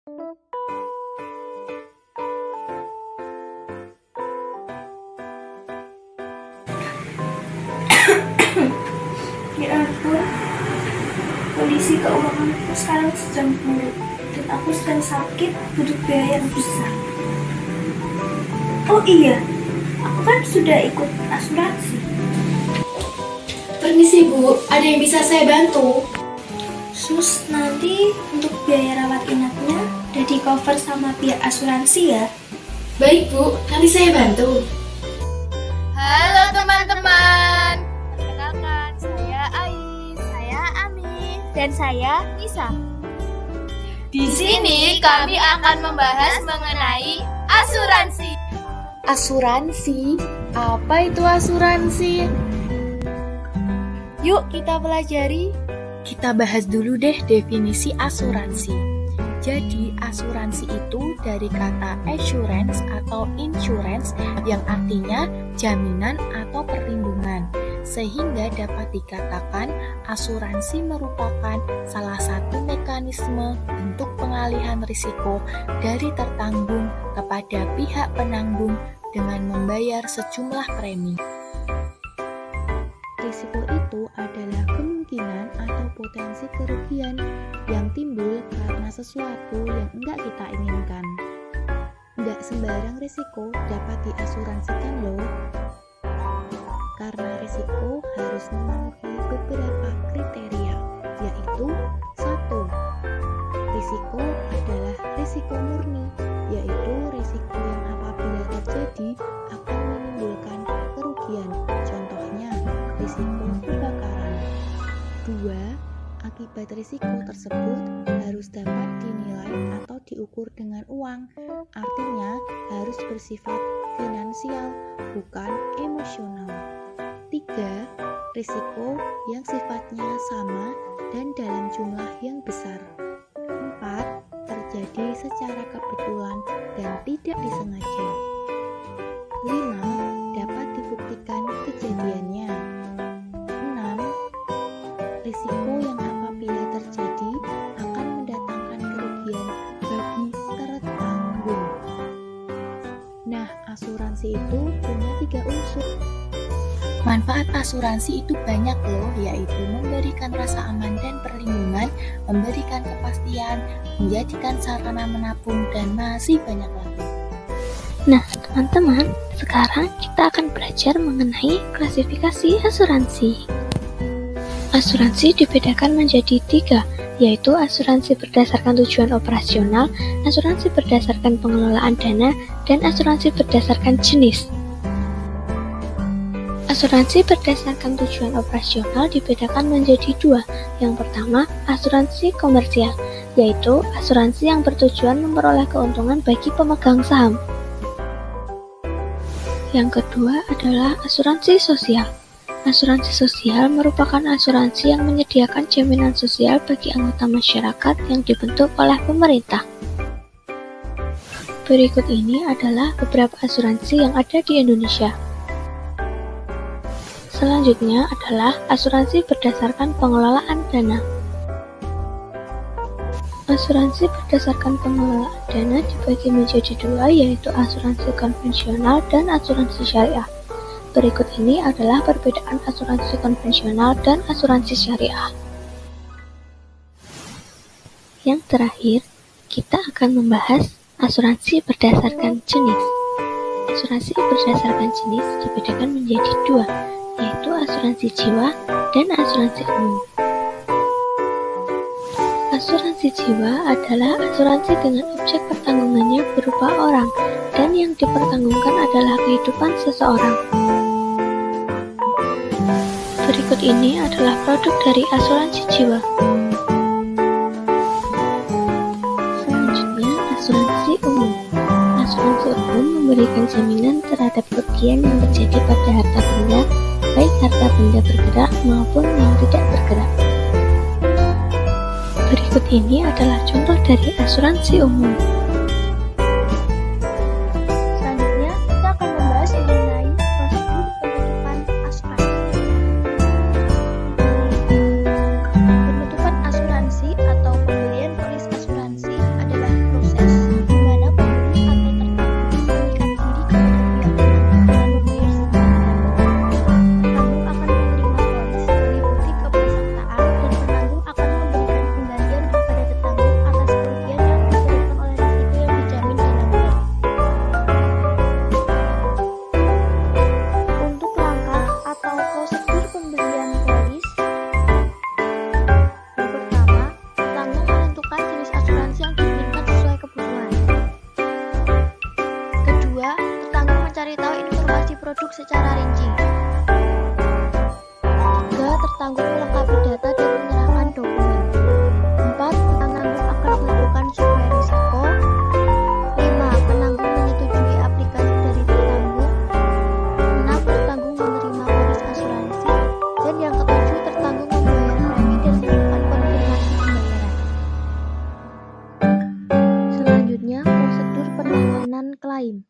Ya ampun, kondisi keuanganku sekarang sedang buruk dan aku sedang sakit butuh biaya yang besar. Oh iya, aku kan sudah ikut asuransi. Permisi Bu, ada yang bisa saya bantu? Sus, nanti untuk biaya rawat inapnya udah di cover sama pihak asuransi ya? Baik Bu, nanti saya bantu. Halo teman-teman, perkenalkan saya Ais, saya Ami, dan saya Nisa. Di sini kami akan membahas mengenai asuransi. Asuransi? Apa itu asuransi? Yuk kita pelajari. Kita bahas dulu deh definisi asuransi. Jadi, asuransi itu dari kata assurance atau insurance yang artinya jaminan atau perlindungan. Sehingga dapat dikatakan asuransi merupakan salah satu mekanisme bentuk pengalihan risiko dari tertanggung kepada pihak penanggung dengan membayar sejumlah premi. Risiko itu adalah kemungkinan atau potensi kerugian yang timbul karena sesuatu yang enggak kita inginkan. Enggak sembarang risiko dapat diasuransikan loh. Karena risiko harus memenuhi beberapa kriteria, yaitu 1. Risiko adalah risiko murni, yaitu risiko yang apabila terjadi akan menimbulkan kerugian. Contohnya, risiko kebakaran. 2. Akibat risiko tersebut harus dapat dinilai atau diukur dengan uang, artinya harus bersifat finansial, bukan emosional. 3. Risiko yang sifatnya sama dan dalam jumlah yang besar. 4. Terjadi secara kebetulan dan tidak disengaja. 5. Dapat dibuktikan kejadiannya. 6. Risiko yang apabila terjadi akan mendatangkan kerugian bagi tertanggung. Nah, asuransi itu punya 3 unsur. Manfaat asuransi itu banyak loh, yaitu memberikan rasa aman dan perlindungan, memberikan kepastian, menjadikan sarana menabung, dan masih banyak lagi. Nah, teman-teman, sekarang kita akan belajar mengenai klasifikasi asuransi. Asuransi dibedakan menjadi 3, yaitu asuransi berdasarkan tujuan operasional, asuransi berdasarkan pengelolaan dana, dan asuransi berdasarkan jenis. Asuransi berdasarkan tujuan operasional dibedakan menjadi 2. Yang pertama, asuransi komersial, yaitu asuransi yang bertujuan memperoleh keuntungan bagi pemegang saham. Yang kedua adalah asuransi sosial. Asuransi sosial merupakan asuransi yang menyediakan jaminan sosial bagi anggota masyarakat yang dibentuk oleh pemerintah. Berikut ini adalah beberapa asuransi yang ada di Indonesia. Selanjutnya adalah asuransi berdasarkan pengelolaan dana. Asuransi berdasarkan pengelolaan dana dibagi menjadi 2, yaitu asuransi konvensional dan asuransi syariah. Berikut ini adalah perbedaan asuransi konvensional dan asuransi syariah. Yang terakhir, kita akan membahas asuransi berdasarkan jenis. Asuransi berdasarkan jenis dibedakan menjadi 2, yaitu asuransi jiwa dan asuransi umum. Asuransi jiwa adalah asuransi dengan objek pertanggungannya berupa orang, dan yang dipertanggungkan adalah kehidupan seseorang. Berikut ini adalah produk dari asuransi jiwa. Selanjutnya, asuransi umum. Asuransi umum memberikan jaminan terhadap kerugian yang terjadi pada harta benda, baik harta benda bergerak maupun yang tidak bergerak. Berikut ini adalah contoh dari asuransi umum. Selanjutnya, kita akan membahas mengenai prosedur penutupan asuransi. Penutupan asuransi atau pembelian polis asuransi adalah Selanjutnya, prosedur perlawanan klaim.